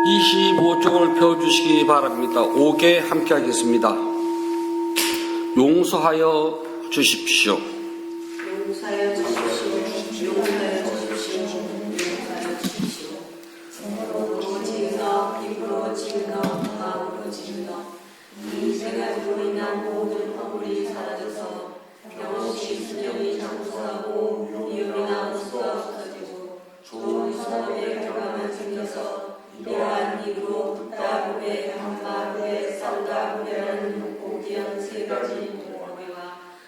25쪽을 펴주시기 바랍니다. 5개 함께 하겠습니다. 용서하여 주십시오. 용서하여 주십시오. 용서하여 주십시오. 용서하여 주십시오. 손으로 지으나 입으로 지으나 마음으로 지으나 이 세 가지로 인한 모든 허물이 사라져서 병없이 순정이 장수하고 미움이나 수가 없어지고 좋은 선업의 결과만 생겨서 이러한 이유로 붓다 부배, 한마 부배, 쌀다 부배라는 고귀한 세 가지 공허회와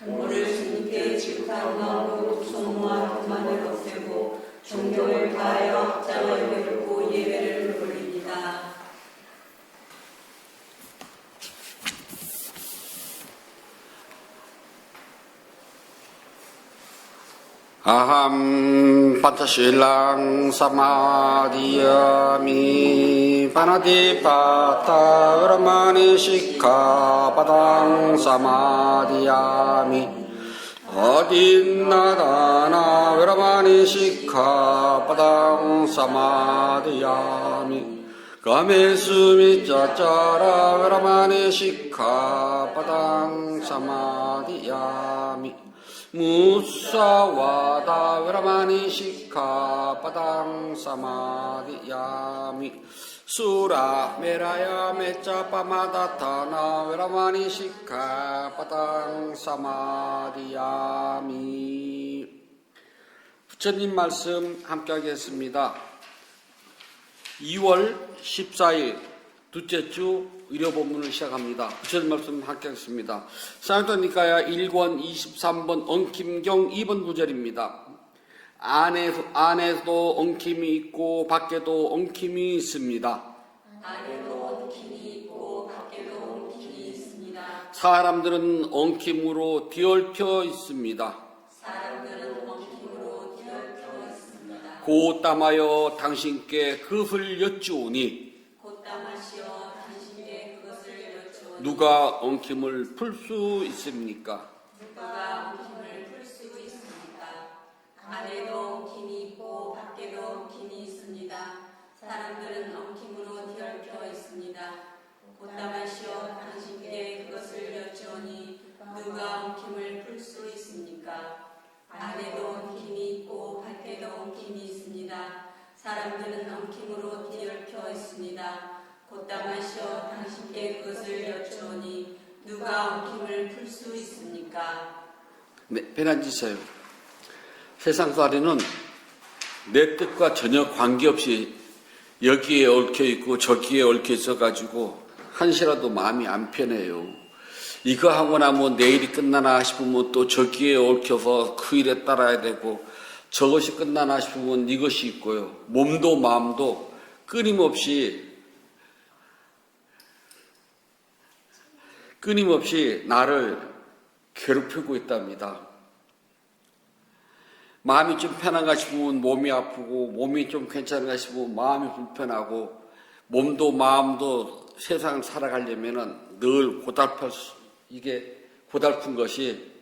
오늘 주님께 지극한 마음으로 소모와 불만을 없애고 종교를 다하여 합장을 베풀고 예배를 올립니다. 아함 파타실랑 사마디야미 파나디파타 으라마니 시카 바당 사마디야미 어딘나다나 으라마니 시카 바당 사마디야미 가메스미 짜짜라 으라마니 시카 바당 사마디야미 무사와다 웨라마니 시카 바당 사마디야미 수라 메라야 메짜 파마다타나 웨라마니 시카 바당 사마디야미. 부처님 말씀 함께 하겠습니다. 2월 14일 둘째 주 의료본문을 시작합니다. 부처님 말씀 함께 하겠습니다. 사요토니카야 1권 23번 엉킴경 2번 구절입니다. 안에도 엉킴이 있고 밖에도 엉킴이 있습니다. 안에도 엉킴이 있고 밖에도 엉킴이 있습니다. 사람들은 엉킴으로 뒤얽혀 있습니다. 사람들은 엉킴으로 뒤얽혀 있습니다. 곧담하여 당신께 그것을 여쭈오니 곧담하시어 당신께 그것을 여쭈오니 누가 엉킴을 풀 수 있습니까? 누가 엉킴을 풀 수 있습니까? 안에도 엉킴이 있고 밖에도 엉킴이 있습니다. 사람들은 엉킴으로 뒤얽혀 있습니다. 곧담하시어 당신께 그것을 여쭈오니 누가 엉킴을 풀 수 있습니까? 안에도 엉킴이 있고 밖에도 엉킴이 있습니다. 사람들은 엉킴으로 뒤얽혀 있습니다. 곧담하시어 당신께 그것을 여쭈오니 누가 엉킴을 풀 수 있습니까? 네, 편안지세요. 세상살이는 내 뜻과 전혀 관계없이 여기에 얽혀 있고 저기에 얽혀 있어가지고 한시라도 마음이 안 편해요. 이거 하고 나면 내일이 끝나나 싶으면 또 저기에 얽혀서 그 일에 따라야 되고 저것이 끝나나 싶으면 이것이 있고요. 몸도 마음도 끊임없이 나를 괴롭히고 있답니다. 마음이 좀 편한가 싶으면 몸이 아프고 몸이 좀 괜찮은가 싶으면 마음이 불편하고 몸도 마음도 세상을 살아가려면 늘 이게 고달픈 것이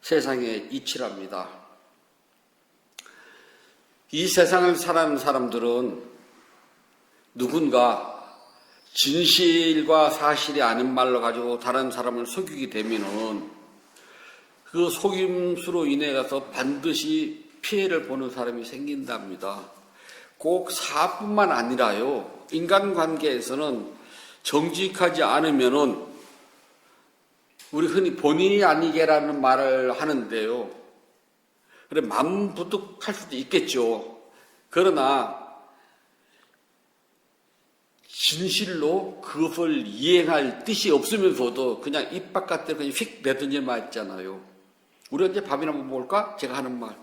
세상의 이치랍니다. 이 세상을 살아가는 사람들은 누군가 진실과 사실이 아닌 말로 가지고 다른 사람을 속이게 되면은 그 속임수로 인해 가서 반드시 피해를 보는 사람이 생긴답니다. 꼭 사뿐만 아니라요. 인간관계에서는 정직하지 않으면은 우리 흔히 본인이 아니게라는 말을 하는데요. 그래 마음 부득할 수도 있겠죠. 그러나 진실로 그것을 이행할 뜻이 없으면서도 그냥 입 바깥에 그냥 휙 내던지 맞잖아요. 우리 이제 밥이나 한번 먹을까? 제가 하는 말.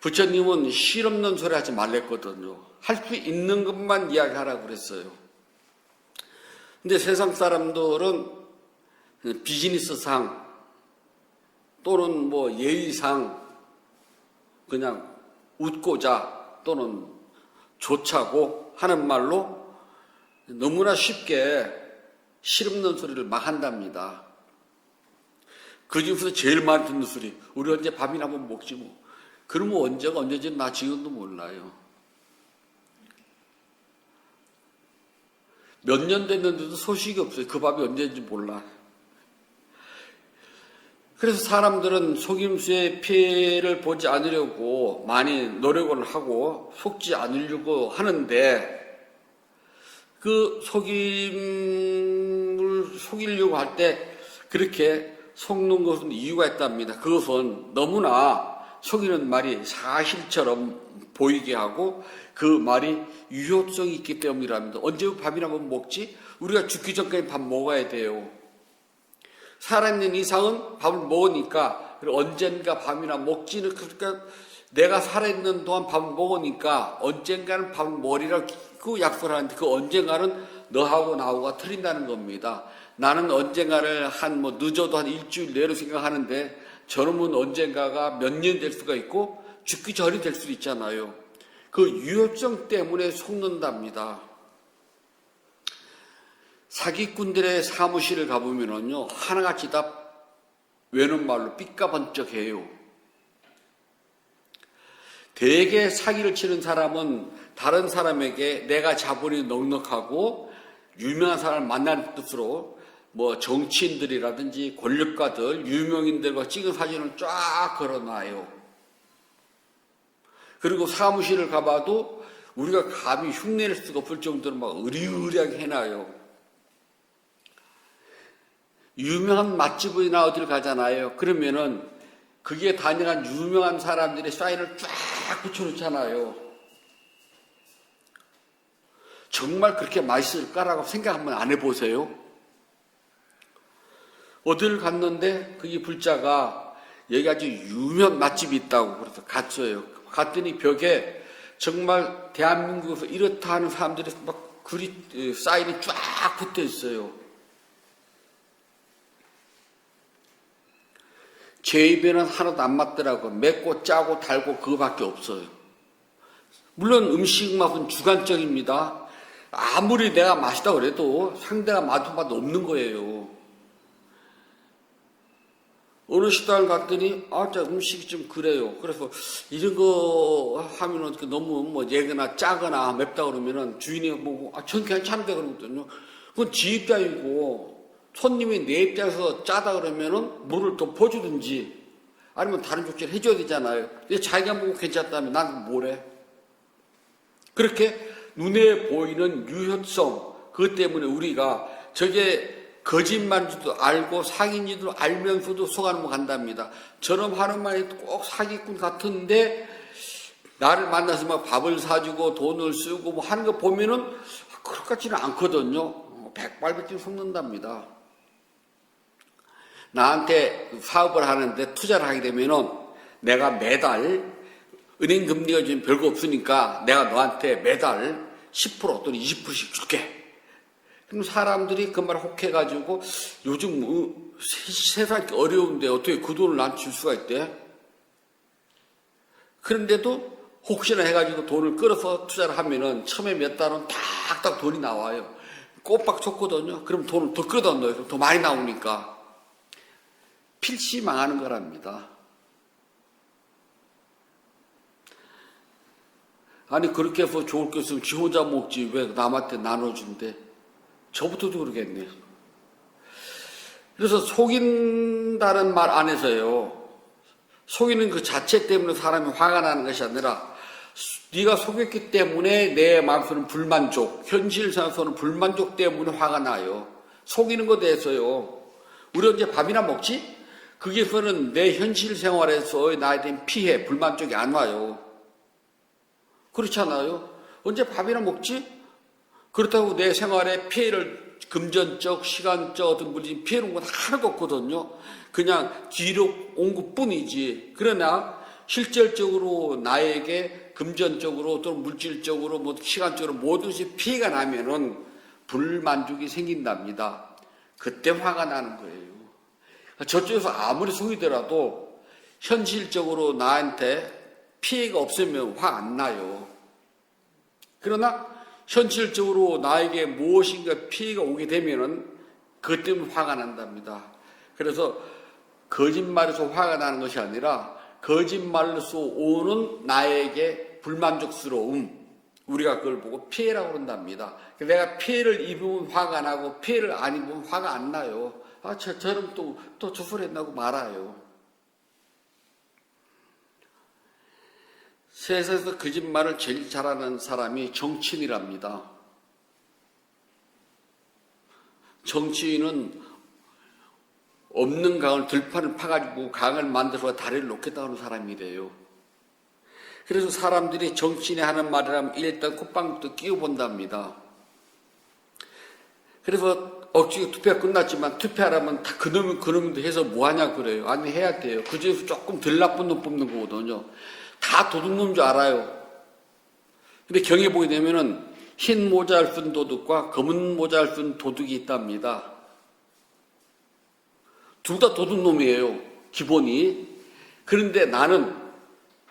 부처님은 실없는 소리 하지 말랬거든요. 할 수 있는 것만 이야기하라고 그랬어요. 근데 세상 사람들은 비즈니스상 또는 뭐 예의상 그냥 웃고자 또는 좋자고 하는 말로 너무나 쉽게 실없는 소리를 막 한답니다. 그 중에서 제일 많이 듣는 소리, 우리 언제 밥이나 한번 먹지 뭐. 그러면 언제가 언제지 나 지금도 몰라요. 몇 년 됐는데도 소식이 없어요. 그 밥이 언제인지 몰라. 그래서 사람들은 속임수의 피해를 보지 않으려고 많이 노력을 하고 속지 않으려고 하는데, 그 속임을 속이려고 할 때 그렇게 속는 것은 이유가 있답니다. 그것은 너무나 속이는 말이 사실처럼 보이게 하고 그 말이 유효성이 있기 때문이랍니다. 언제 밥이나 한번 먹지? 우리가 죽기 전까지 밥 먹어야 돼요. 살아있는 이상은 밥을 먹으니까 언젠가 밥이나 먹지는, 그러니까 내가 살아있는 동안 밥을 먹으니까 언젠가는 밥을 먹으리라고 약속을 하는데 그 언젠가는 너하고 나하고가 틀린다는 겁니다. 나는 언젠가를 늦어도 한 일주일 내로 생각하는데 저놈은 언젠가가 몇 년 될 수가 있고 죽기 전이 될 수도 있잖아요. 그 유효성 때문에 속는답니다. 사기꾼들의 사무실을 가보면은요, 하나같이 다 외는 말로 삐까번쩍해요. 대개 사기를 치는 사람은 다른 사람에게 내가 자본이 넉넉하고 유명한 사람을 만나는 뜻으로 정치인들이라든지 권력가들, 유명인들과 찍은 사진을 쫙 걸어놔요. 그리고 사무실을 가봐도 우리가 감히 흉내낼 수가 없을 정도로 막 으리으리하게 해놔요. 유명한 맛집이나 어디를 가잖아요. 그러면은 거기에 다녀간 유명한 사람들의 사인을 쫙 붙여놓잖아요. 정말 그렇게 맛있을까라고 생각 한번 안 해보세요? 어디를 갔는데 거기 불자가 여기 아주 유명한 맛집이 있다고 그래서 갔어요. 갔더니 벽에 정말 대한민국에서 이렇다 하는 사람들이 막 사인이 쫙 붙어 있어요. 제 입에는 하나도 안 맞더라고요. 맵고 짜고 달고 그거밖에 없어요. 물론 음식 맛은 주관적입니다. 아무리 내가 맛있다고 그래도 상대가 맛은 맛 없는 거예요. 어느 식당을 갔더니 음식이 좀 그래요. 그래서 이런 거 하면은 너무 예거나 짜거나 맵다 그러면은 주인이 보고 전 괜찮은데 그러거든요. 그건 지 입장이고 손님이 내 입장에서 짜다 그러면은 물을 더 퍼주든지 아니면 다른 조치를 해줘야 되잖아요. 근데 자기가 보고 괜찮다면 난 뭐래? 그렇게 눈에 보이는 유효성, 그것 때문에 우리가 저게 거짓말인지도 알고 사기인지도 알면서도 속아넘어 간답니다. 저놈 하는 말이 꼭 사기꾼 같은데 나를 만나서 막 밥을 사주고 돈을 쓰고 하는 거 보면은 그럴 것 같지는 않거든요. 백발백중 속는답니다. 나한테 사업을 하는데 투자를 하게 되면은 내가 매달 은행 금리가 지금 별거 없으니까 내가 너한테 매달 10% 또는 20%씩 줄게. 그럼 사람들이 그 말 혹해가지고 요즘 세상이 어려운데 어떻게 그 돈을 나한테 줄 수가 있대? 그런데도 혹시나 해가지고 돈을 끌어서 투자를 하면은 처음에 몇 달은 딱딱 돈이 나와요. 꼬박 쳤거든요. 그럼 돈을 더 끌어다 넣어요. 그럼 더 많이 나오니까. 필시 망하는 거랍니다. 아니 그렇게 해서 좋을 게 있으면 지 혼자 먹지 왜 남한테 나눠준대? 저부터도 그러겠네요. 그래서 속인다는 말 안에서요. 속이는 그 자체 때문에 사람이 화가 나는 것이 아니라 네가 속였기 때문에 내 마음속에는 불만족, 현실상에서는 불만족 때문에 화가 나요. 속이는 것에 대해서요. 우리 언제 밥이나 먹지? 거기서는 내 현실 생활에서 나에 대한 피해, 불만족이 안 와요. 그렇잖아요. 언제 밥이나 먹지? 그렇다고 내 생활에 피해를 금전적, 시간적 어떤 물질 피해는 건 하나도 없거든요. 그냥 기록 온 것뿐이지. 그러나 실질적으로 나에게 금전적으로 또는 물질적으로 시간적으로 모든 것이 피해가 나면은 불만족이 생긴답니다. 그때 화가 나는 거예요. 저쪽에서 아무리 속이더라도 현실적으로 나한테 피해가 없으면 화 안 나요. 그러나 현실적으로 나에게 무엇인가 피해가 오게 되면은 그것 때문에 화가 난답니다. 그래서 거짓말에서 화가 나는 것이 아니라 거짓말로서 오는 나에게 불만족스러움, 우리가 그걸 보고 피해라고 그런답니다. 내가 피해를 입으면 화가 나고 피해를 안 입으면 화가 안 나요. 저럼 또 저 소리 한다고 말아요. 세상에서 거짓말을 제일 잘하는 사람이 정치인이랍니다. 정치인은 없는 강을 들판을 파가지고 강을 만들어서 다리를 놓겠다고 하는 사람이래요. 그래서 사람들이 정치인이 하는 말이라면 일단 콧방부터 끼워본답니다. 그래서 억지로 투표가 끝났지만 투표하라면 다 그놈도 해서 뭐하냐 그래요. 아니 해야 돼요. 그중에서 조금 덜 나쁜 놈 뽑는 거거든요. 다 도둑놈인 줄 알아요. 근데 경에 보게 되면은 흰 모자를 쓴 도둑과 검은 모자를 쓴 도둑이 있답니다. 둘 다 도둑놈이에요. 기본이. 그런데 나는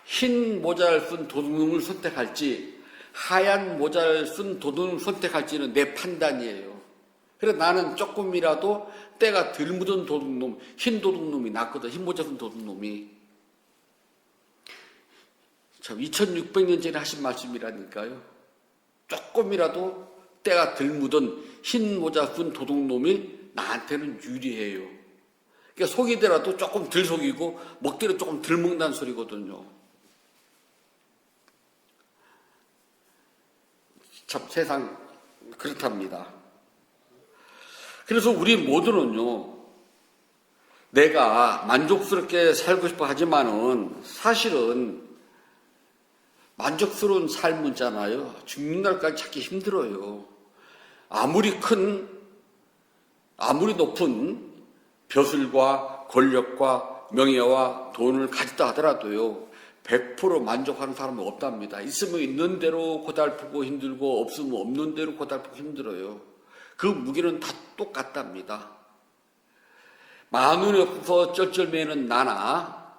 흰 모자를 쓴 도둑놈을 선택할지 하얀 모자를 쓴 도둑놈을 선택할지는 내 판단이에요. 그래서 나는 조금이라도 때가 덜 묻은 도둑놈, 흰 도둑놈이 낫거든. 흰 모자 쓴 도둑놈이. 참 2600년 전에 하신 말씀이라니까요. 조금이라도 때가 덜 묻은 흰 모자 쓴 도둑놈이 나한테는 유리해요. 그러니까 속이더라도 조금 덜 속이고 먹더라도 조금 덜 먹는다는 소리거든요. 참 세상 그렇답니다. 그래서 우리 모두는요, 내가 만족스럽게 살고 싶어 하지만은 사실은 만족스러운 삶이잖아요. 죽는 날까지 찾기 힘들어요. 아무리 높은 벼슬과 권력과 명예와 돈을 가졌다 하더라도요, 100% 만족하는 사람은 없답니다. 있으면 있는 대로 고달프고 힘들고 없으면 없는 대로 고달프고 힘들어요. 그 무게는 다 똑같답니다. 10,000원이 없어서 쩔쩔매는 나나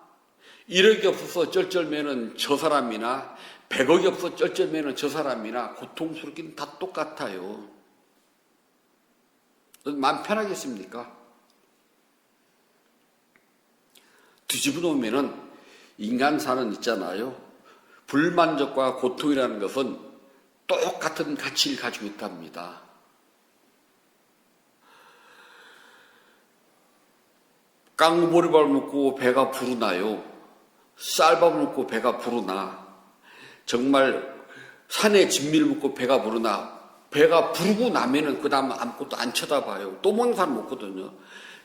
1억이 없어서 쩔쩔매는 저 사람이나 100억이 없어서 쩔쩔매는 저 사람이나 고통스럽기는 다 똑같아요. 마음 편하겠습니까? 뒤집어 놓으면은 인간사는 있잖아요. 불만족과 고통이라는 것은 똑같은 가치를 가지고 있답니다. 깡보리밥을 먹고 배가 부르나요? 쌀밥을 먹고 배가 부르나? 정말 산에 진미를 먹고 배가 부르나? 배가 부르고 나면은 그 다음 아무것도 안 쳐다봐요. 또 먹는 사람 없거든요.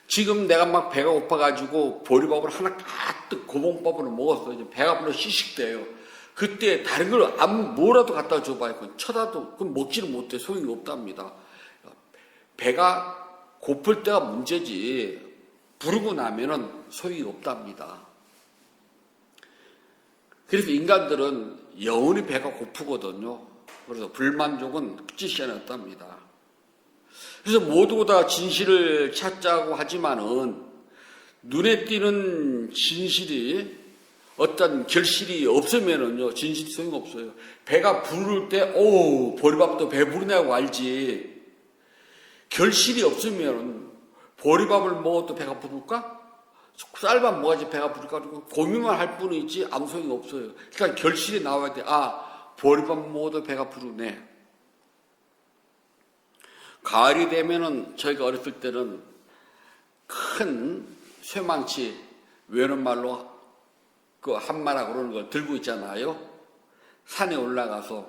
지금 내가 막 배가 고파가지고 보리밥을 하나 가득 고봉밥으로 먹었어요. 이제 배가 불러 시식돼요. 그때 다른 걸 뭐라도 갖다 줘봐요. 그건 쳐다도 그건 먹지를 못해. 소용이 없답니다. 배가 고플 때가 문제지 부르고 나면은 소용이 없답니다. 그래서 인간들은 영원히 배가 고프거든요. 그래서 불만족은 끝이 않았답니다. 그래서 모두 다 진실을 찾자고 하지만은 눈에 띄는 진실이 어떤 결실이 없으면은요, 진실이 소용없어요. 배가 부를 때, 보리밥도 배부르냐고 알지. 결실이 없으면은 보리밥을 먹어도 배가 부를까? 쌀밥 먹어야지 배가 부를까? 고민만 할 뿐이지 아무 소용이 없어요. 그러니까 결실이 나와야 돼. 보리밥 먹어도 배가 부르네. 가을이 되면은 저희가 어렸을 때는 큰 쇠망치, 외는 말로 그 한마라고 그러는 걸 들고 있잖아요. 산에 올라가서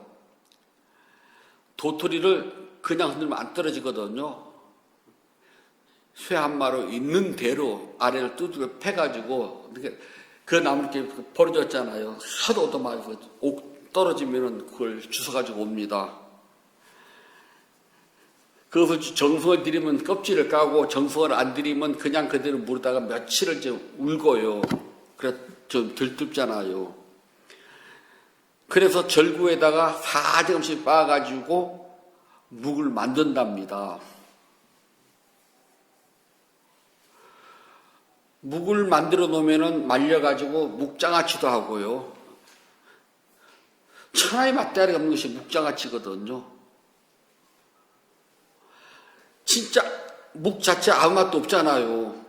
도토리를 그냥 흔들면 안 떨어지거든요. 쇠 한마로 있는 대로 아래를 두들겨 패가지고 그 나무를 이렇게 버려졌잖아요. 하도 얻어맞아서 떨어지면은 그걸 주워가지고 옵니다. 그것을 정성을 들이면 껍질을 까고 정성을 안 들이면 그냥 그대로 물에다가 며칠을 이제 울고요. 그래 좀 들뜨잖아요. 그래서 절구에다가 사정없이 빻아가지고 묵을 만든답니다. 묵을 만들어 놓으면은 말려가지고 묵장아찌도 하고요. 천하의 맛대가리가 없는 것이 묵장아찌거든요. 진짜 묵 자체 아무 맛도 없잖아요.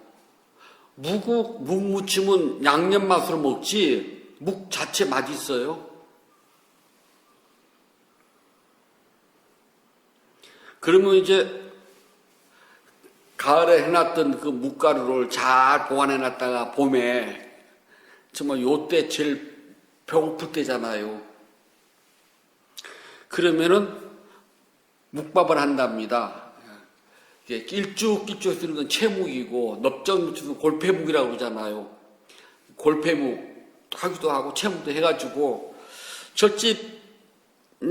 묵 무침은 양념 맛으로 먹지 묵 자체 맛이 있어요? 그러면 이제 가을에 해놨던 그 묵가루를 잘 보관해놨다가 봄에 정말 요때 제일 배고플 때잖아요. 그러면은 묵밥을 한답니다. 이게 길쭉길쭉 쓰는 건 채묵이고 넓적넓적은 골패묵이라고 그러잖아요. 골패묵 하기도 하고 채묵도 해가지고 젖집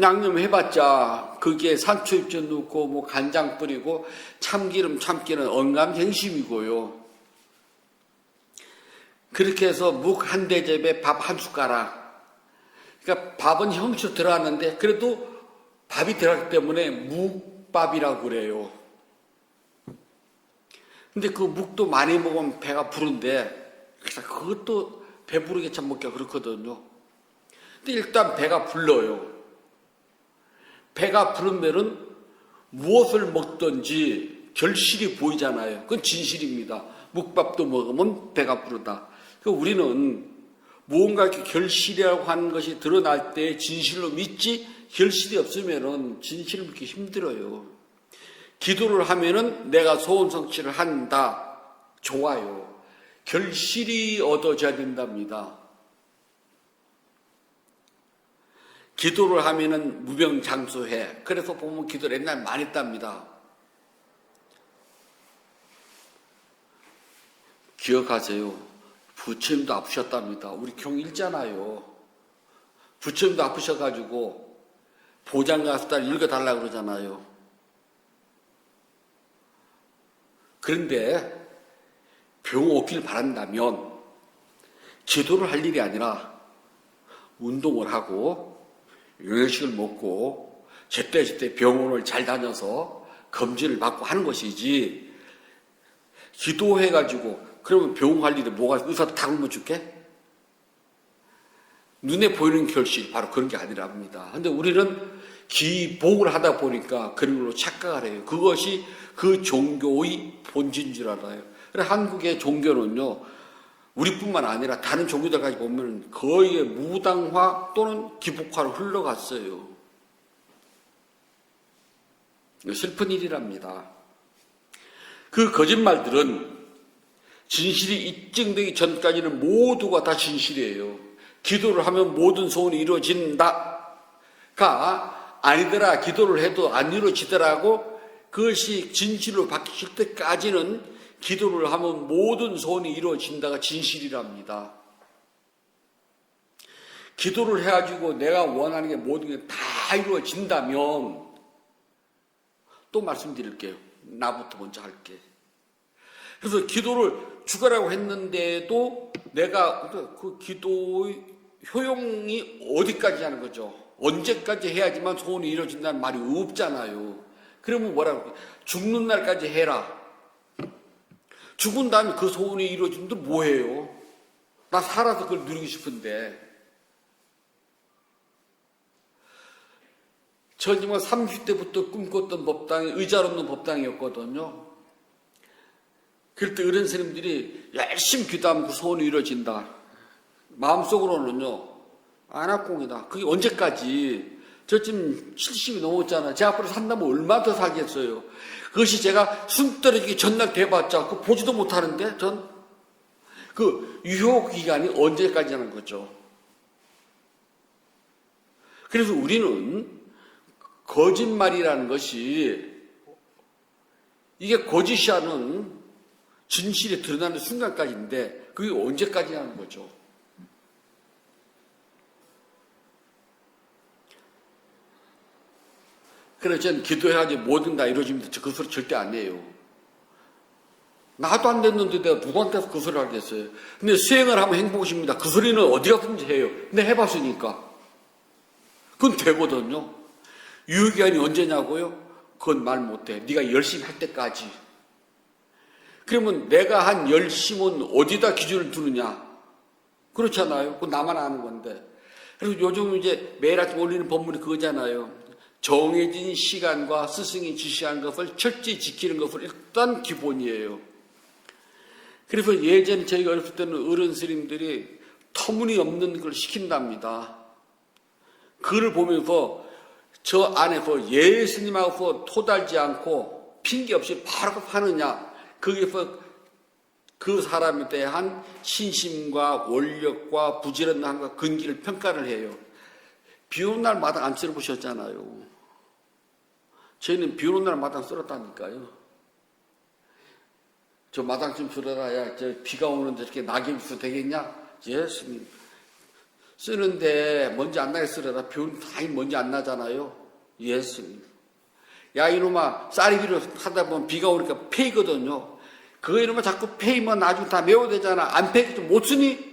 양념 해봤자 그게 산초입전 넣고 뭐 간장 뿌리고 참기름 참기는 언감생심이고요. 그렇게 해서 묵 한 대접에 밥 한 숟가락. 그러니까 밥은 형식으로 들어갔는데 그래도 밥이 들어갔기 때문에 묵밥이라고 그래요. 근데 그 묵도 많이 먹으면 배가 부른데 그것도 배부르게 참 먹기가 그렇거든요. 근데 일단 배가 불러요. 배가 부르면은 무엇을 먹든지 결실이 보이잖아요. 그건 진실입니다. 묵밥도 먹으면 배가 부르다. 우리는 무언가 이렇게 결실이라고 하는 것이 드러날 때 진실로 믿지, 결실이 없으면은 진실을 믿기 힘들어요. 기도를 하면은 내가 소원 성취를 한다. 좋아요. 결실이 얻어져야 된답니다. 기도를 하면은 무병장수해. 그래서 보면 기도를 옛날 많이 했답니다. 기억하세요. 부처님도 아프셨답니다. 우리 경 읽잖아요. 부처님도 아프셔가지고 보장 가서 읽어달라고 그러잖아요. 그런데 병 오길 바란다면 기도를 할 일이 아니라 운동을 하고 영양식을 먹고 제때제때 병원을 잘 다녀서 검진을 받고 하는 것이지, 기도해가지고 그러면 병원 갈 일이 뭐가, 의사도 다 굶어 죽게? 눈에 보이는 결실 바로 그런 게 아니랍니다. 그런데 우리는 기복을 하다 보니까 그런 걸로 착각을 해요. 그것이 그 종교의 본질인 줄 알아요. 그래서 한국의 종교는요, 우리뿐만 아니라 다른 종교들까지 보면 거의 무당화 또는 기복화로 흘러갔어요. 슬픈 일이랍니다. 그 거짓말들은 진실이 입증되기 전까지는 모두가 다 진실이에요. 기도를 하면 모든 소원이 이루어진다가 아니더라. 기도를 해도 안 이루어지더라고. 그것이 진실로 바뀔 때까지는 기도를 하면 모든 소원이 이루어진다가 진실이랍니다. 기도를 해가지고 내가 원하는 게 모든 게 다 이루어진다면, 또 말씀드릴게요. 나부터 먼저 할게. 그래서 기도를 죽으라고 했는데도 내가 그 기도의 효용이 어디까지 하는 거죠? 언제까지 해야지만 소원이 이루어진다는 말이 없잖아요. 그러면 뭐라고? 죽는 날까지 해라. 죽은 다음에 그 소원이 이루어지는데 뭐해요? 나 살아서 그걸 누리고 싶은데. 전 정말 30대부터 꿈꿨던 법당이 의자없는 법당이었거든요. 그럴 때 어른 스님들이 열심히 기도하면 그 소원이 이루어진다. 마음속으로는요, 안학공이다. 그게 언제까지? 저 지금 70이 넘었잖아요. 제 앞으로 산다면 얼마 더 살겠어요. 그것이 제가 숨 떨어지기 전날 돼봤자 그 보지도 못하는데 전 그 유효기간이 언제까지냐는 거죠. 그래서 우리는 거짓말이라는 것이, 이게 거짓이 하는 진실이 드러나는 순간까지인데 그게 언제까지냐는 거죠. 그래서 저는 기도해야지 뭐든 다 이루어집니다. 그 소리 절대 안 해요. 나도 안 됐는데 내가 누구한테서 그 소리를 하겠어요. 근데 수행을 하면 행복이십니다. 그 소리는 어디 가든지 해요. 근데 해봤으니까. 그건 되거든요. 유효기간이 언제냐고요? 그건 말 못해. 네가 열심히 할 때까지. 그러면 내가 한 열심은 어디다 기준을 두느냐? 그렇잖아요. 그건 나만 아는 건데. 그래서 요즘 이제 매일 아침 올리는 법문이 그거잖아요. 정해진 시간과 스승이 지시한 것을 철저히 지키는 것을 일단 기본이에요. 그래서 예전에 저희가 어렸을 때는 어른 스님들이 터무니없는 걸 시킨답니다. 그걸 보면서 저 안에서 예수님하고 토달지 않고 핑계 없이 바로 하느냐, 거기서 그 사람에 대한 신심과 원력과 부지런함과 근기를 평가를 해요. 비 오는 날 마당 안 쓸어보셨잖아요. 저희는 비 오는 날 마당 쓸었다니까요. 저 마당 좀 쓸어라야 저 비가 오는데 이렇게 낙엽이 있어도 되겠냐? 예수님. 쓰는데 먼지 안 나게 쓸어라. 비 오는 다행히 먼지 안 나잖아요. 예수님. 야 이놈아, 쌀이기로 하다 보면 비가 오니까 패이거든요. 그거 이놈아 자꾸 패이면 나중에 다 메워되잖아. 안 패이도 못 쓰니?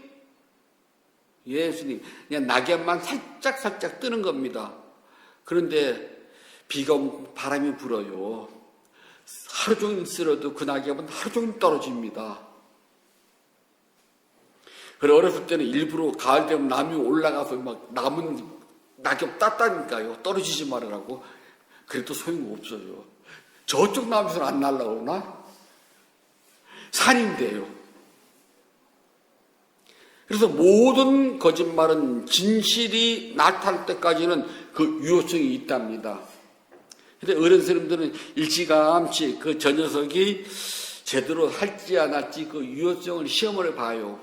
예수님. 그냥 낙엽만 살짝 뜨는 겁니다. 그런데 비가 오면 바람이 불어요. 하루 종일 쓸어도 그 낙엽은 하루 종일 떨어집니다. 그래 어렸을 때는 일부러 가을 되면 나무 올라가서 막 남은 낙엽 땄다니까요. 떨어지지 말으라고. 그래도 소용없어요. 저쪽 나무에서는 안 날라오나? 산인데요. 그래서 모든 거짓말은 진실이 나타날 때까지는 그 유효성이 있답니다. 근데 어른스님들은 일찌감치 그 저 녀석이 제대로 할지 안 할지 그 유효성을 시험을 봐요.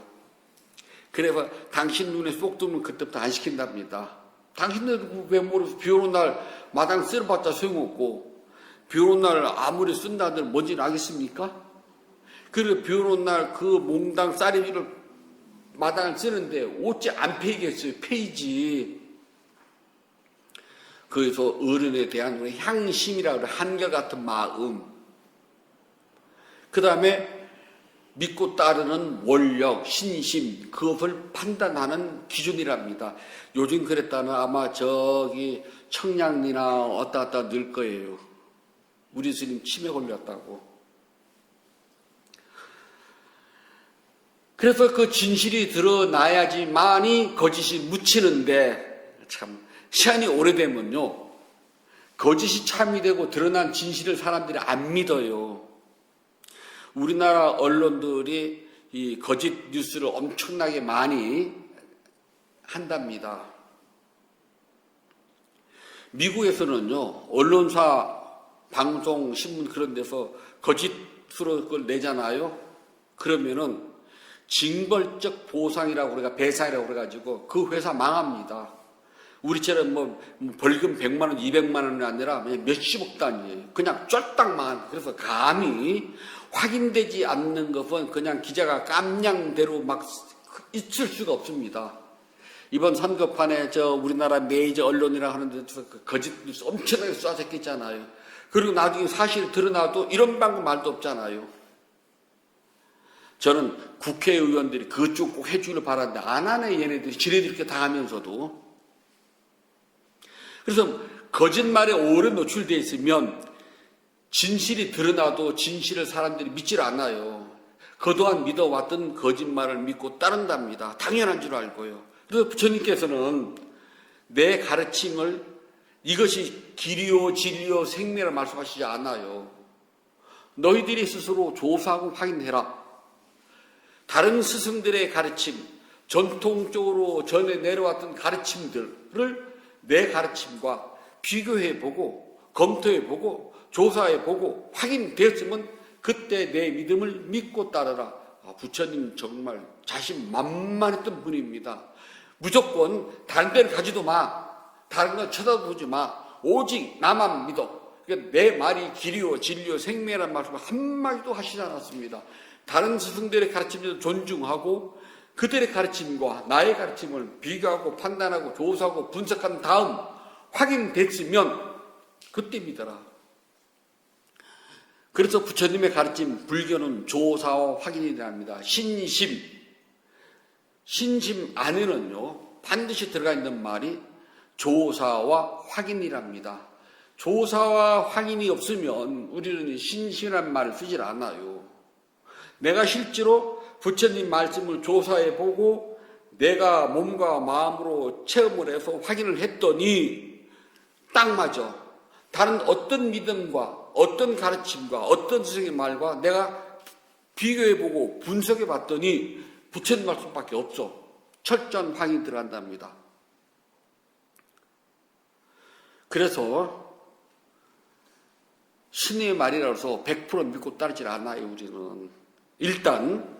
그래서 당신 눈에 쏙 들면 그때부터 안 시킨답니다. 당신들 왜 모르고 비 오는 날 마당 쓸어봤자 소용없고 비 오는 날 아무리 쓴다들 뭔지 알겠습니까? 그리고 비 오는 날 그 몽당 쌀이를 마당을 쓰는데 어찌 안 패이겠어요? 패이지. 그래서 어른에 대한 우리 향심이라고 그래. 한결같은 마음. 그 다음에 믿고 따르는 원력, 신심, 그것을 판단하는 기준이랍니다. 요즘 그랬다면 아마 저기 청량리나 왔다 갔다 늘 거예요. 우리 스님 치매 걸렸다고. 그래서 그 진실이 드러나야지만이 거짓이 묻히는데 참 시간이 오래되면요. 거짓이 참이 되고 드러난 진실을 사람들이 안 믿어요. 우리나라 언론들이 이 거짓 뉴스를 엄청나게 많이 한답니다. 미국에서는요, 언론사, 방송, 신문 그런 데서 거짓으로 그걸 내잖아요. 그러면은 징벌적 보상이라고 우리가 배상이라고 그래가지고 그 회사 망합니다. 우리처럼 뭐 벌금 100만 원, 200만 원이 아니라 몇십억 단위예요. 그냥 쫄딱 망한. 그래서 감히 확인되지 않는 것은 그냥 기자가 깜냥대로 막 있을 수가 없습니다. 이번 선거판에 저 우리나라 메이저 언론이라 하는 데서 거짓 뉴스 엄청나게 쏴졌겠잖아요. 그리고 나중에 사실이 드러나도 이런 방법 말도 없잖아요. 저는 국회의원들이 그쪽 꼭 해주기를 바라는데 안 하네 얘네들이 지네들끼리 다 하면서도. 그래서 거짓말에 오래 노출되어 있으면 진실이 드러나도 진실을 사람들이 믿질 않아요. 그동안 믿어왔던 거짓말을 믿고 따른답니다. 당연한 줄 알고요. 그래서 부처님께서는 내 가르침을 이것이 길이요 진리요 생명이라 말씀하시지 않아요. 너희들이 스스로 조사하고 확인해라. 다른 스승들의 가르침, 전통적으로 전해 내려왔던 가르침들을 내 가르침과 비교해보고 검토해보고 조사해보고 확인되었으면 그때 내 믿음을 믿고 따르라. 부처님 정말 자신만만했던 분입니다. 무조건 다른 데를 가지도 마. 다른 건 쳐다보지 마. 오직 나만 믿어. 그러니까 내 말이 길이요 진리요 생명이라는 말씀을 한마디도 하시지 않았습니다. 다른 스승들의 가르침도 존중하고 그들의 가르침과 나의 가르침을 비교하고 판단하고 조사하고 분석한 다음 확인됐으면 그때 믿어라. 그래서 부처님의 가르침 불교는 조사와 확인이 됩니다. 신심 안에는요 반드시 들어가 있는 말이 조사와 확인이랍니다. 조사와 확인이 없으면 우리는 신심이라는 말을 쓰질 않아요. 내가 실제로 부처님 말씀을 조사해보고 내가 몸과 마음으로 체험을 해서 확인을 했더니 딱 맞아. 다른 어떤 믿음과 어떤 가르침과 어떤 스승의 말과 내가 비교해보고 분석해봤더니 부처님 말씀밖에 없어. 철저한 확인이 들어간답니다. 그래서 신의 말이라서 100% 믿고 따르질 않아요. 우리는 일단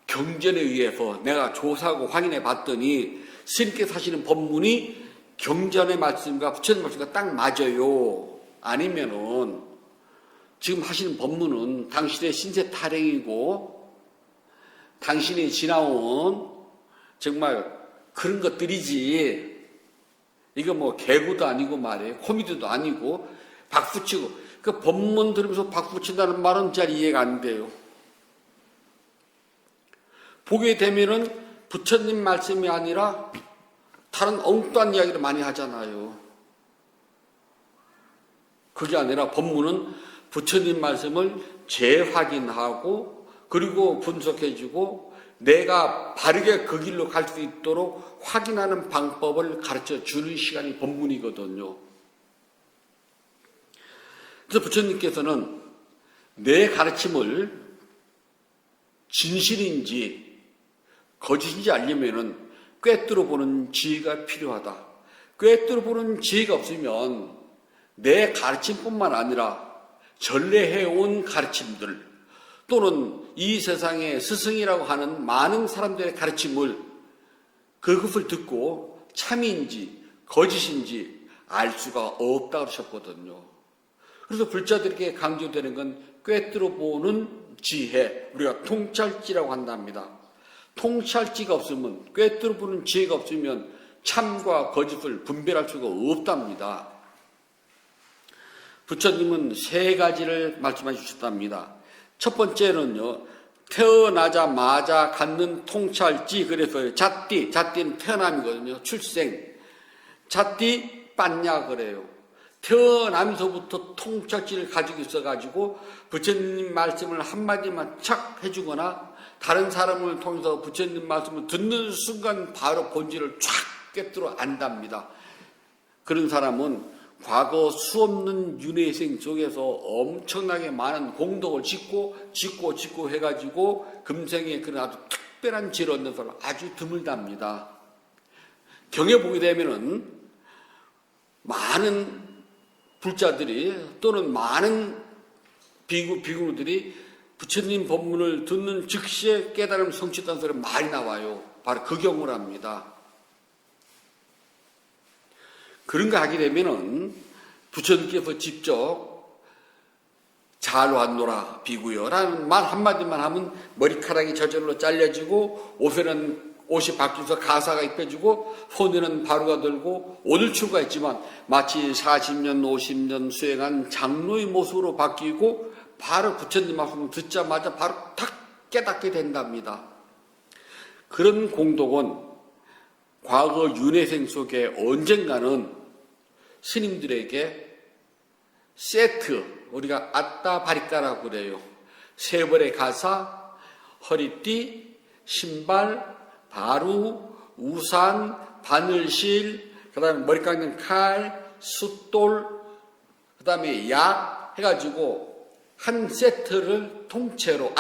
경전에 의해서 내가 조사하고 확인해 봤더니 스님께서 하시는 법문이 경전의 말씀과 부처님 말씀과 딱 맞아요. 아니면은 지금 하시는 법문은 당신의 신세 타령이고 당신이 지나온 정말 그런 것들이지, 이거 뭐 개구도 아니고 말이에요. 코미디도 아니고 박수치고, 그 법문 들으면서 박수친다는 말은 잘 이해가 안 돼요. 보게 되면은 부처님 말씀이 아니라 다른 엉뚱한 이야기를 많이 하잖아요. 그게 아니라 법문은 부처님 말씀을 재확인하고 그리고 분석해주고 내가 바르게 그 길로 갈 수 있도록 확인하는 방법을 가르쳐 주는 시간이 법문이거든요. 그래서 부처님께서는 내 가르침을 진실인지 거짓인지 알려면은 꿰뚫어 보는 지혜가 필요하다. 꿰뚫어 보는 지혜가 없으면 내 가르침뿐만 아니라 전래해온 가르침들 또는 이 세상의 스승이라고 하는 많은 사람들의 가르침을 그것을 듣고 참인지 거짓인지 알 수가 없다고 하셨거든요. 그래서 불자들에게 강조되는 건 꿰뚫어 보는 지혜, 우리가 통찰지라고 한답니다. 통찰지가 없으면, 꿰뚫어 보는 지혜가 없으면 참과 거짓을 분별할 수가 없답니다. 부처님은 세 가지를 말씀해 주셨답니다. 첫 번째는요, 태어나자마자 갖는 통찰지, 그래서 잣띠는 태어남이거든요. 출생. 잣띠 빤냐 그래요. 태어나면서부터 통찰지를 가지고 있어가지고 부처님 말씀을 한마디만 착 해주거나 다른 사람을 통해서 부처님 말씀을 듣는 순간 바로 본질을 쫙 꿰뚫어 안답니다. 그런 사람은 과거 수없는 윤회생 속에서 엄청나게 많은 공덕을 짓고 해가지고 금생에 그런 아주 특별한 지혜를 얻는 사람 아주 드물답니다. 경에 보게 되면은 많은 불자들이 또는 많은 비구들이 부처님 법문을 듣는 즉시에 깨달음 성취했다는 사람이 많이 나와요. 바로 그 경우를 합니다. 그런 거 하게 되면은 부처님께서 직접 잘 왔노라 비구여 라는 말 한마디만 하면 머리카락이 저절로 잘려지고 옷이 바뀌어서 가사가 입혀지고 손에는 바루가 들고 오늘 출가했지만 마치 40년 50년 수행한 장로의 모습으로 바뀌고 바로 부처님 말씀을 듣자마자 바로 탁 깨닫게 된답니다. 그런 공덕은 과거 윤회생 속에 언젠가는 스님들에게 세트, 우리가 아따바리까라고 그래요. 세 벌의 가사, 허리띠, 신발, 바루, 우산, 바늘실, 그 다음에 머리 깎는 칼, 숫돌, 그 다음에 약 해가지고 한 세트를 통째로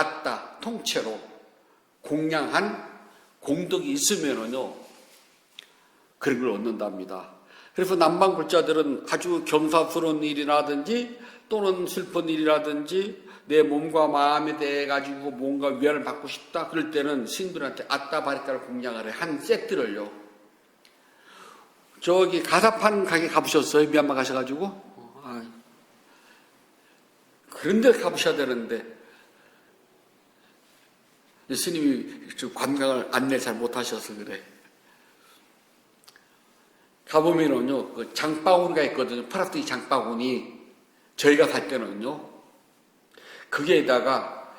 통째로 공양한 공덕이 있으면은요, 그런 걸 얻는답니다. 그래서 남방 불자들은 아주 경사스러운 일이라든지 또는 슬픈 일이라든지 내 몸과 마음에 대해 가지고 뭔가 위안을 받고 싶다 그럴 때는 스님들한테 아따바리까를 공양을 해. 한 세트를요. 저기 가사 파는 가게 가보셨어요? 미얀마 가셔가지고? 그런 데 가보셔야 되는데 스님이 관광을 안내 잘 못하셔서 그래. 가보면은요, 그 장바구니가 있거든요. 플라스틱 장바구니. 저희가 갈 때는요, 거기에다가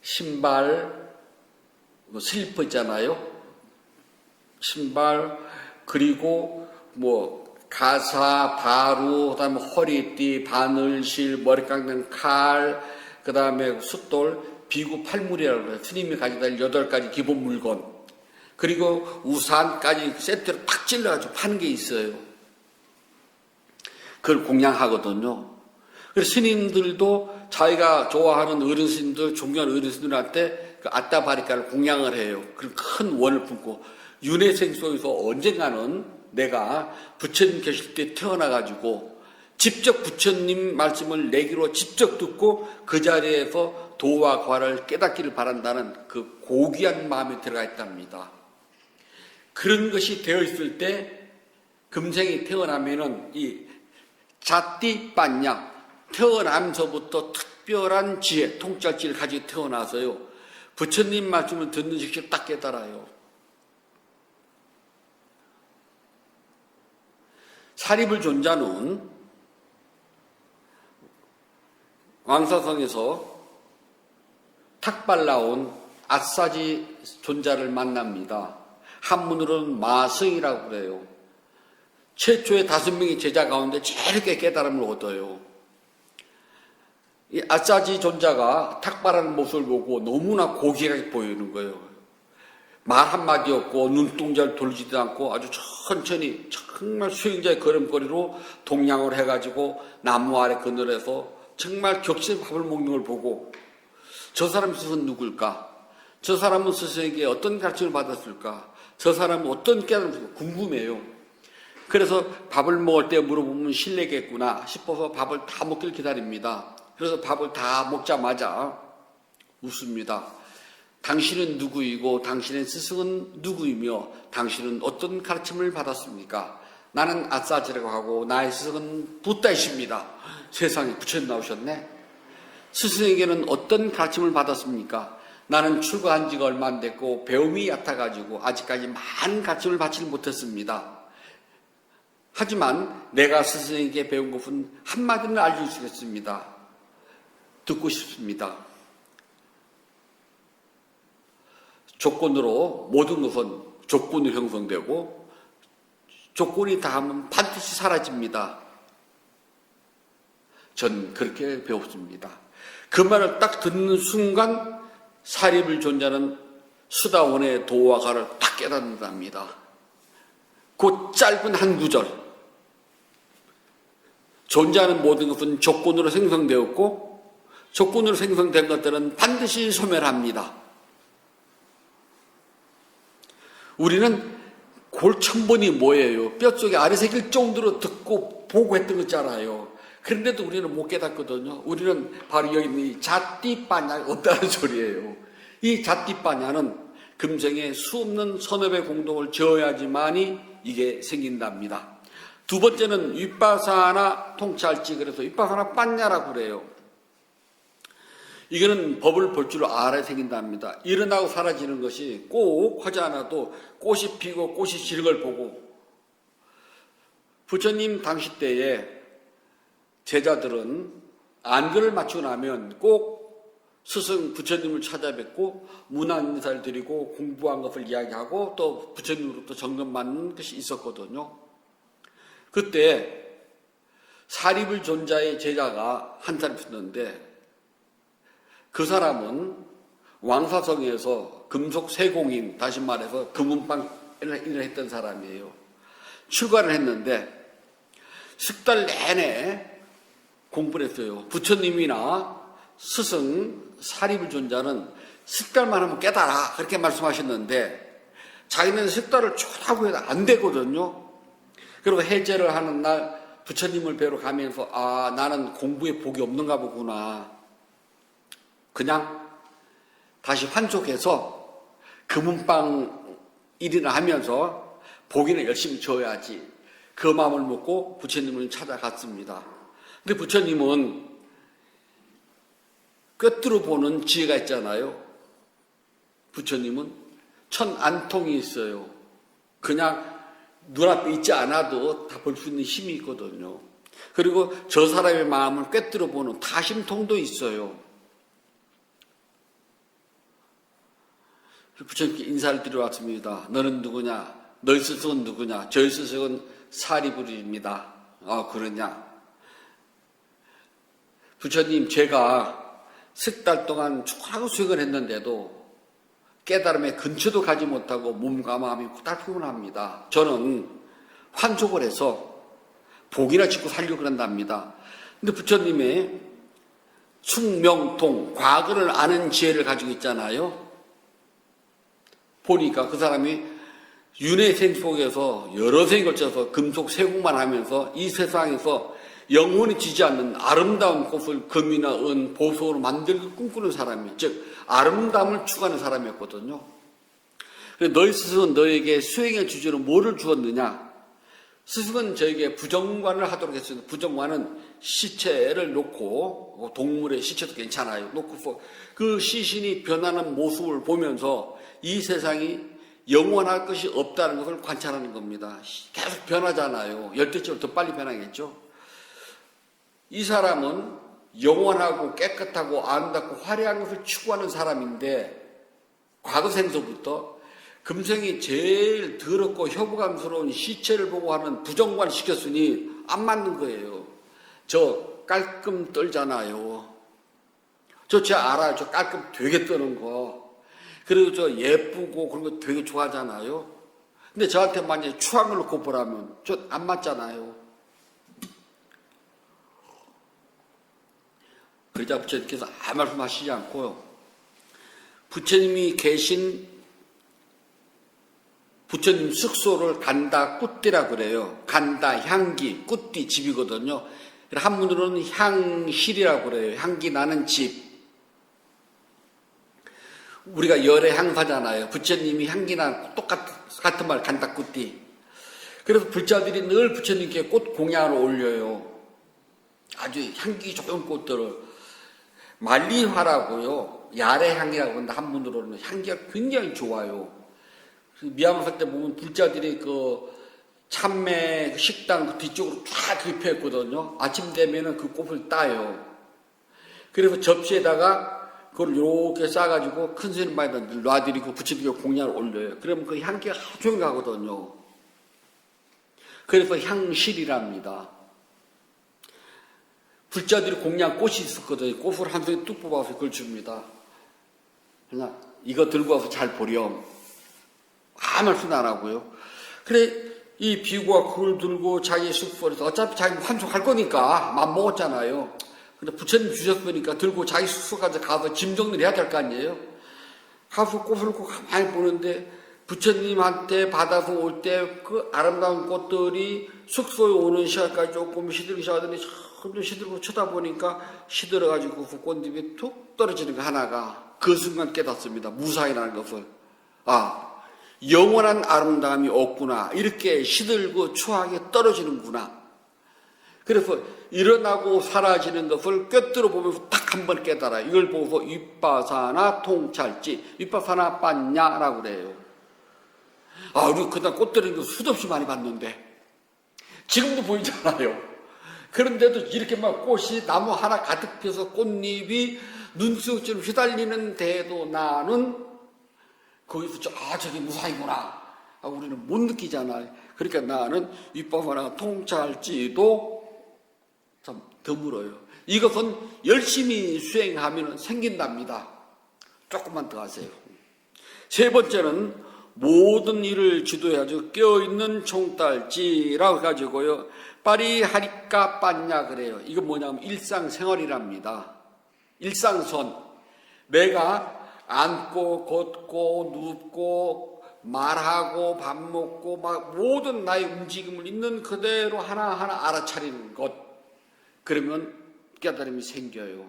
신발, 슬리퍼 있잖아요. 신발, 그리고 가사, 바루, 그 다음에 허리띠, 바늘실, 머리 깎는 칼, 그 다음에 숫돌, 비구 팔물이라고 해요. 스님이 가져다 8가지 기본 물건. 그리고 우산까지 세트로 팍 찔러가지고 파는 게 있어요. 그걸 공양하거든요. 그래서 스님들도 자기가 좋아하는 어르신들, 존경하는 어르신들한테 그 아따바리까를 공양을 해요. 그런 큰 원을 품고 윤회생 속에서 언젠가는 내가 부처님 계실 때 태어나가지고 직접 부처님 말씀을 내기로 직접 듣고 그 자리에서 도와 과를 깨닫기를 바란다는 그 고귀한 마음이 들어가 있답니다. 그런 것이 되어 있을 때 금생이 태어나면은 이 자띠빤냐, 태어나면서부터 특별한 지혜, 통찰지를 가지고 태어나서요, 부처님 말씀을 듣는 즉시 딱 깨달아요. 사리불존자는 왕사성에서 탁발 나온 아싸지 존자를 만납니다. 한문으로는 마승이라고 그래요. 최초의 5명의 제자 가운데 제일 꽤 깨달음을 얻어요. 이 아싸지 존자가 탁발하는 모습을 보고 너무나 고귀하게 보이는 거예요. 말 한마디 없고 눈동자를 돌리지도 않고 아주 천천히 정말 수행자의 걸음걸이로 동양을 해가지고 나무 아래 그늘에서 정말 격실히 밥을 먹는 걸 보고 저 사람 스승은 누굴까? 저 사람은 스승에게 어떤 가르침을 받았을까? 저 사람은 어떤 깨달음을 궁금해요. 그래서 밥을 먹을 때 물어보면 실례겠구나 싶어서 밥을 다 먹길 기다립니다. 그래서 밥을 다 먹자마자 웃습니다. 당신은 누구이고 당신의 스승은 누구이며 당신은 어떤 가르침을 받았습니까? 나는 아싸지라고 하고 나의 스승은 붓다이십니다. 세상에 부처님 나오셨네. 스승에게는 어떤 가르침을 받았습니까? 나는 출가한 지가 얼마 안 됐고 배움이 얕아가지고 아직까지 많은 가르침을 받지를 못했습니다. 하지만 내가 스승에게 배운 것은 한마디는 알려주시겠습니다. 듣고 싶습니다. 조건으로 모든 것은 조건으로 형성되고 조건이 닿으면 반드시 사라집니다. 전 그렇게 배웠습니다. 그 말을 딱 듣는 순간 사리불존자는 수다원의 도와 가를 딱 깨닫는답니다. 그 짧은 한 구절. 존재하는 모든 것은 조건으로 생성되었고 조건으로 생성된 것들은 반드시 소멸합니다. 우리는 골천번이 뭐예요? 뼛속에 아래 새길 정도로 듣고 보고 했던 거 있잖아요. 그런데도 우리는 못 깨닫거든요. 우리는 바로 여기 있는 이 자띠빠냐가 없다는 소리예요. 이 자띠빠냐는 금생에 수없는 선업의 공동을 지어야지만이 이게 생긴답니다. 두 번째는 윗바사나 통찰지, 그래서 윗바사나 빠냐라고 그래요. 이거는 법을 볼 줄 알아야 생긴답니다. 일어나고 사라지는 것이 꼭 하지 않아도 꽃이 피고 꽃이 지는 걸 보고, 부처님 당시 때에 제자들은 안근을 맞추고 나면 꼭 스승 부처님을 찾아뵙고 문안 인사를 드리고 공부한 것을 이야기하고 또 부처님으로부터 점검받는 것이 있었거든요. 그때 사리불존자의 제자가 한 사람 있었는데 그 사람은 왕사성에서 금속 세공인, 다시 말해서 금은방 일을 했던 사람이에요. 출가를 했는데 석 달 내내 공부를 했어요. 부처님이나 스승 사리불존자는 석 달만 하면 깨달아 그렇게 말씀하셨는데 자기는 석 달을 쭉 해도 안 되거든요. 그리고 해제를 하는 날 부처님을 뵈러 가면서 나는 공부에 복이 없는가 보구나. 그냥 다시 환족해서 금은방 일이나 하면서 복이나 열심히 줘야지. 그 마음을 먹고 부처님을 찾아갔습니다. 근데 부처님은 꿰뚫어 보는 지혜가 있잖아요. 부처님은 천안통이 있어요. 그냥 눈앞에 있지 않아도 다 볼 수 있는 힘이 있거든요. 그리고 저 사람의 마음을 꿰뚫어 보는 다심통도 있어요. 부처님께 인사를 드려 왔습니다. 너는 누구냐? 너희 스승은 누구냐? 저희 스승은 사리불입니다. 그러냐? 부처님, 제가 석 달 동안 축하고 수행을 했는데도 깨달음의 근처도 가지 못하고 몸과 마음이 후달 피곤합니다. 저는 환족을 해서 복이나 짓고 살려고 그런답니다. 근데 부처님의 충명통, 과거를 아는 지혜를 가지고 있잖아요. 보니까 그 사람이 윤회생 속에서 여러 생에 걸쳐서 금속 세공만 하면서 이 세상에서 영원히 지지 않는 아름다운 꽃을 금이나 은, 보석으로 만들고 꿈꾸는 사람이, 즉 아름다움을 추구하는 사람이었거든요. 너희 스승은 너에게 수행의 주제로 뭐를 주었느냐? 스승은 저에게 부정관을 하도록 했습니다. 부정관은 시체를 놓고, 동물의 시체도 괜찮아요. 놓고서 그 시신이 변하는 모습을 보면서 이 세상이 영원할 것이 없다는 것을 관찰하는 겁니다. 계속 변하잖아요. 열대처럼 더 빨리 변하겠죠. 이 사람은 영원하고 깨끗하고 아름답고 화려한 것을 추구하는 사람인데, 과거 생서부터 금생이 제일 더럽고 혐오감스러운 시체를 보고 하는 부정관 시켰으니 안 맞는 거예요. 저 깔끔 떨잖아요. 저 제가 알아요. 저 깔끔 되게 떠는 거. 그리고 저 예쁘고 그런 거 되게 좋아하잖아요. 근데 저한테 만약에 추한 걸 놓고 보라면 저 안 맞잖아요. 그러자 부처님께서 아무 말씀하시지 않고요. 부처님이 계신 부처님 숙소를 간다 굿띠라 그래요. 간다 향기, 굿띠 집이거든요. 한문으로는 향실이라고 그래요. 향기 나는 집. 우리가 열의 향사잖아요. 부처님이 향기 나는 똑같은 말 간다 굿띠. 그래서 불자들이 늘 부처님께 꽃 공양을 올려요. 아주 향기 좋은 꽃들을. 말리화라고요. 야래향이라고 하는데 한문으로는 향기가 굉장히 좋아요. 미야마 때 보면 불자들이 그 참매 식당 그 뒤쪽으로 쫙 흡혀있거든요. 아침 되면은 그 꽃을 따요. 그래서 접시에다가 그걸 이렇게 싸가지고 큰 스님마에다 놔드리고 부처님께 공양을 올려요. 그러면 그 향기가 아주 좋은 가거든요. 그래서 향실이랍니다. 불자들이 공양 꽃이 있었거든요. 꽃을 한 송이 뚝 뽑아서 그걸 줍니다. 그냥 이거 들고 와서 잘 보렴. 아무 말씀 안 하고요. 그래, 이 비구가 그걸 들고 자기 숙소에서 어차피 자기 환속할 거니까 맘 먹었잖아요. 근데 부처님 주셨으니까 들고 자기 숙소까지 가서 짐 정리를 해야 될 거 아니에요. 가서 꽃을 놓고 가만히 보는데 부처님한테 받아서 올 때 그 아름다운 꽃들이 숙소에 오는 시간까지 조금 시들기 시작하더니 점점 시들고 쳐다보니까 시들어가지고 그 꽃잎이 툭 떨어지는 거 하나가 그 순간 깨닫습니다. 무사히라는 것을. 아, 영원한 아름다움이 없구나. 이렇게 시들고 추하게 떨어지는구나. 그래서 일어나고 사라지는 것을 꿰뚫어 보면서 딱 한 번 깨달아요. 이걸 보고서 윗바사나 통찰지, 윗바사나 빤냐라고 그래요. 아, 우리 그다음 꽃 떨어지는 거 수도 없이 많이 봤는데 지금도 보이잖아요. 그런데도 이렇게 막 꽃이 나무 하나 가득 펴서 꽃잎이 눈속처럼 휘달리는데도 나는 거기서 저기 무사히구나 하고 우리는 못 느끼잖아요. 그러니까 나는 윗바사나 통찰지도 참 드물어요. 이것은 열심히 수행하면 생긴답니다. 조금만 더 하세요. 세 번째는 모든 일을 지도해야죠. 깨어있는 총달지라고 해가지고요. 빠리하리까 빤냐 그래요. 이건 뭐냐면 일상생활이랍니다. 일상선. 내가 앉고 걷고 눕고 말하고 밥 먹고 막 모든 나의 움직임을 있는 그대로 하나하나 알아차리는 것. 그러면 깨달음이 생겨요.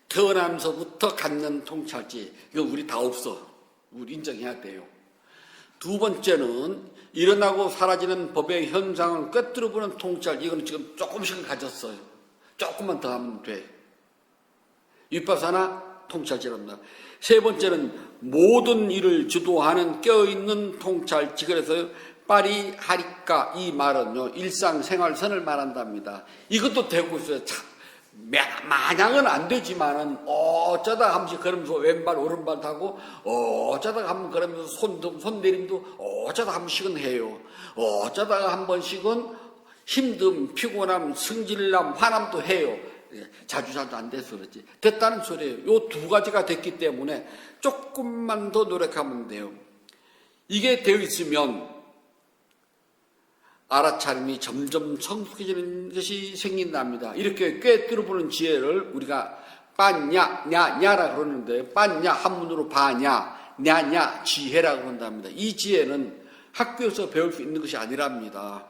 태어나면서부터 갖는 통찰지. 이거 우리 다 없어. 우리 인정해야 돼요. 두 번째는 일어나고 사라지는 법의 현상을 꿰뚫어보는 통찰. 이거는 지금 조금씩은 가졌어요. 조금만 더 하면 돼. 윗바사나 통찰지랍니다. 세 번째는 모든 일을 주도하는 깨어있는 통찰지. 그래서 빠리하리까 이 말은요 일상생활선을 말한답니다. 이것도 되고 있어요. 참 마냥은 안 되지만은 어쩌다 한 번씩 그러면서 왼발 오른발 타고 어쩌다가 한 번 그러면서 손 내림도 어쩌다 한 번씩은 해요. 어쩌다가 한 번씩은 힘듦, 피곤함, 승질남, 화남도 해요. 자주 안 돼서 그렇지. 됐다는 소리예요. 요 두 가지가 됐기 때문에 조금만 더 노력하면 돼요. 이게 되어 있으면 알아차림이 점점 성숙해지는 것이 생긴답니다. 이렇게 꿰뚫어보는 지혜를 우리가 빤냐, 냐라 그러는데 빤냐 한문으로 바냐, 냐냐 지혜라고 한답니다. 이 지혜는 학교에서 배울 수 있는 것이 아니랍니다.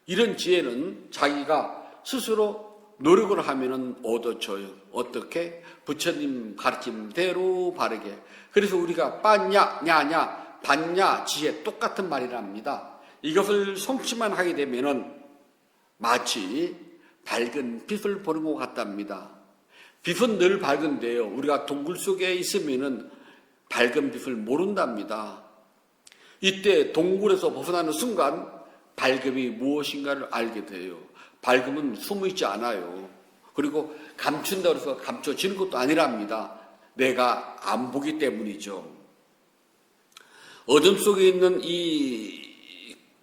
이런 지혜는 자기가 스스로 노력을 하면은 얻어져요. 어떻게? 부처님 가르침대로 바르게. 그래서 우리가 빠냐, 냐냐, 봤냐, 지혜 똑같은 말이랍니다. 이것을 성취만 하게 되면은 마치 밝은 빛을 보는 것 같답니다. 빛은 늘 밝은데요. 우리가 동굴 속에 있으면은 밝은 빛을 모른답니다. 이때 동굴에서 벗어나는 순간 밝음이 무엇인가를 알게 돼요. 밝음은 숨어있지 않아요. 그리고 감춘다고 해서 감춰지는 것도 아니랍니다. 내가 안 보기 때문이죠. 어둠 속에 있는 이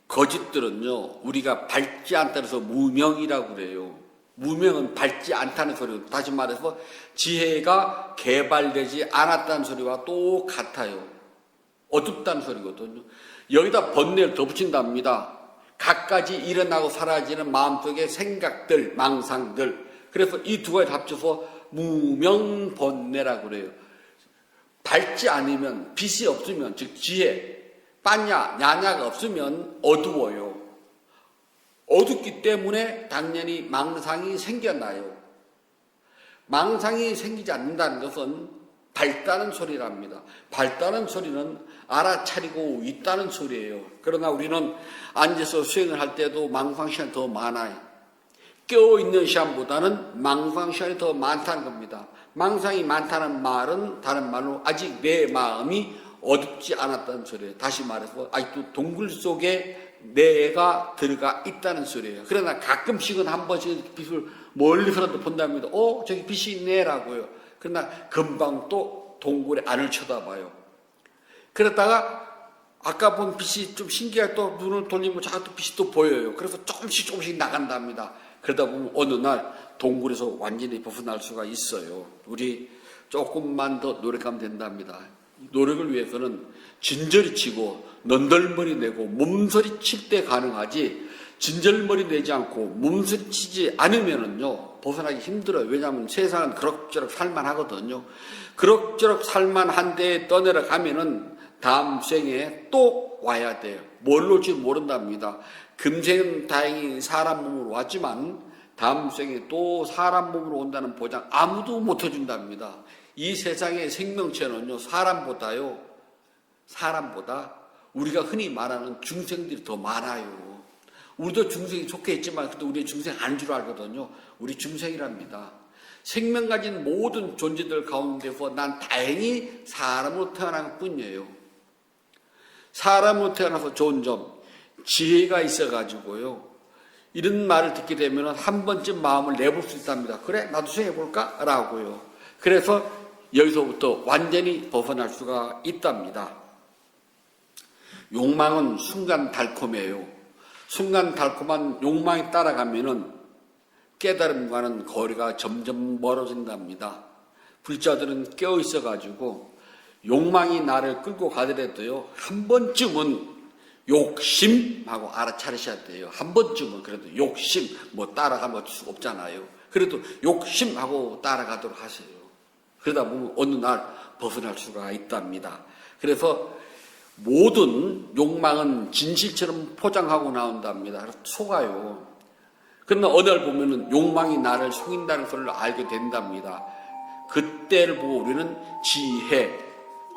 거짓들은요, 우리가 밝지 않다고 해서 무명이라고 그래요. 무명은 밝지 않다는 소리고, 다시 말해서 지혜가 개발되지 않았다는 소리와 똑같아요. 어둡다는 소리거든요. 여기다 번뇌를 더 붙인답니다. 갖가지 일어나고 사라지는 마음속의 생각들, 망상들. 그래서 이 두 가지 합쳐서 무명번뇌라고 그래요. 밝지 않으면, 빛이 없으면, 즉 지혜, 빠냐, 야냐가 없으면 어두워요. 어둡기 때문에 당연히 망상이 생겨나요. 망상이 생기지 않는다는 것은 밝다는 소리랍니다. 밝다는 소리는 알아차리고 있다는 소리예요. 그러나 우리는 앉아서 수행을 할 때도 망상 시간이 더 많아요. 깨어있는 시간보다는 망상 시간이 더 많다는 겁니다. 망상이 많다는 말은 다른 말로 아직 내 마음이 어둡지 않았다는 소리예요. 다시 말해서 아직도 동굴 속에 내가 들어가 있다는 소리예요. 그러나 가끔씩은 한 번씩 빛을 멀리서라도 본답니다. 저기 빛이 있네라고요. 그러나 금방 또 동굴의 안을 쳐다봐요. 그러다가 아까 본 빛이 좀 신기하게 또 눈을 돌리면 자꾸 또 빛이 또 보여요. 그래서 조금씩 나간답니다. 그러다 보면 어느 날 동굴에서 완전히 벗어날 수가 있어요. 우리 조금만 더 노력하면 된답니다. 노력을 위해서는 진저리 치고 넌덜머리 내고 몸서리 칠 때 가능하지, 진절머리 내지 않고 몸서리 치지 않으면은요 벗어나기 힘들어요. 왜냐하면 세상은 그럭저럭 살만하거든요. 그럭저럭 살만한데 떠내려가면은 다음 생에 또 와야 돼요. 뭘 올지 모른답니다. 금생은 다행히 사람 몸으로 왔지만 다음 생에 또 사람 몸으로 온다는 보장 아무도 못 해준답니다. 이 세상의 생명체는요 사람보다 우리가 흔히 말하는 중생들이 더 많아요. 우리도 중생이 좋게 했지만 그래도 우리 중생 아닌 줄 알거든요. 우리 중생이랍니다. 생명 가진 모든 존재들 가운데서 난 다행히 사람으로 태어난 것 뿐이에요. 사람으로 태어나서 좋은 점, 지혜가 있어가지고요. 이런 말을 듣게 되면 한 번쯤 마음을 내볼 수 있답니다. 그래, 나도 수행해볼까? 라고요. 그래서 여기서부터 완전히 벗어날 수가 있답니다. 욕망은 순간 달콤해요. 순간 달콤한 욕망이 따라가면은 깨달음과는 거리가 점점 멀어진답니다. 불자들은 깨어 있어가지고 욕망이 나를 끌고 가더라도요, 한 번쯤은 욕심하고 알아차리셔야 돼요. 한 번쯤은 그래도 욕심, 따라가면 어쩔 수 없잖아요. 그래도 욕심하고 따라가도록 하세요. 그러다 보면 어느 날 벗어날 수가 있답니다. 그래서 모든 욕망은 진실처럼 포장하고 나온답니다. 그래서 속아요. 그러나 어느 날 보면은 욕망이 나를 속인다는 소리를 알게 된답니다. 그때를 보고 우리는 지혜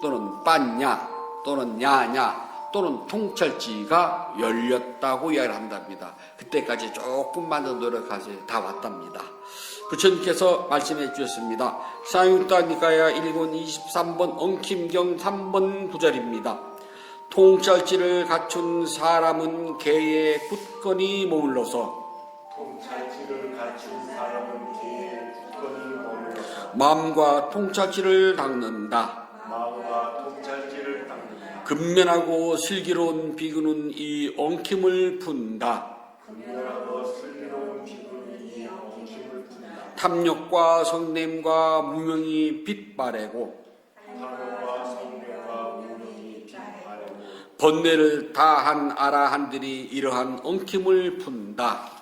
또는 빠냐 또는 야냐 또는 통찰지가 열렸다고 이야기를 한답니다. 그때까지 조금만 더 노력하세요. 다 왔답니다. 부처님께서 말씀해 주셨습니다. 상유타 니카야 1권 23번 엉킴경 3번 구절입니다. 통찰지를 갖춘 사람은 개에 굳건히 머물러서 마음과 통찰지를 닦는다. 근면하고 슬기로운 비구는 이 엉킴을 푼다. 탐욕과 성냄과 무명이 빛바래고 번뇌를 다한 아라한들이 이러한 엉킴을 푼다.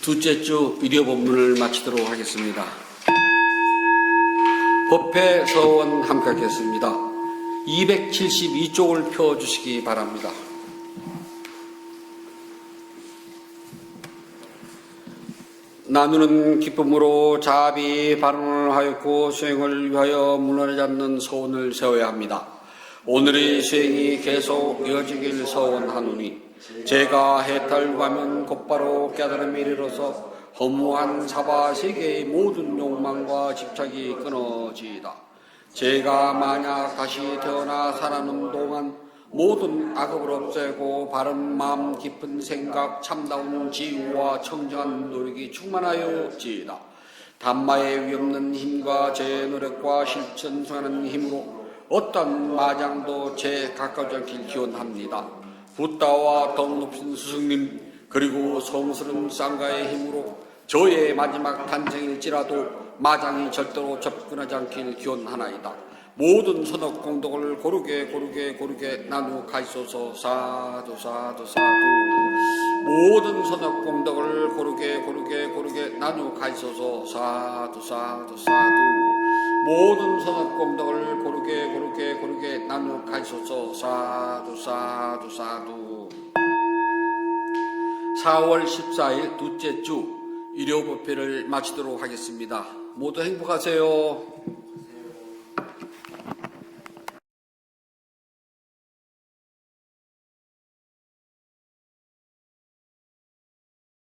둘째 주 일요 본문을 마치도록 하겠습니다. 법회 서원 함께 하겠습니다. 272쪽을 펴주시기 바랍니다. 나누는 기쁨으로 자비 발언을 하였고 수행을 위하여 무너지지 않는 서원을 세워야 합니다. 오늘의 수행이 계속 이어지길 서원하노니 제가 해탈하면 곧바로 깨달음에 이르러서 허무한 사바 세계의 모든 욕망과 집착이 끊어지이다. 제가 만약 다시 태어나 살아는 동안 모든 악업을 없애고 바른 마음, 깊은 생각, 참다운 지혜와 청정한 노력이 충만하여지이다. 단마의 위없는 힘과 제 노력과 실천 수하는 힘으로 어떤 마장도 제 가까우지 않길 기원합니다. 붓다와 덕 높은 스승님 그리고 성스러운 쌍가의 힘으로 저의 마지막 탄생일지라도 마장이 절대로 접근하지 않길 기원하나이다. 모든 선업 공덕을 고르게 나누어 가시소서. 사두 사두 사두. 모든 선업 공덕을 고르게 나누어 가시소서. 사두 사두 사두. 모든 선업 공덕을 고르게 나누어 가시소서. 사두 사두 사두. 4월 14일 둘째 주 일요 법회를 마치도록 하겠습니다. 모두 행복하세요.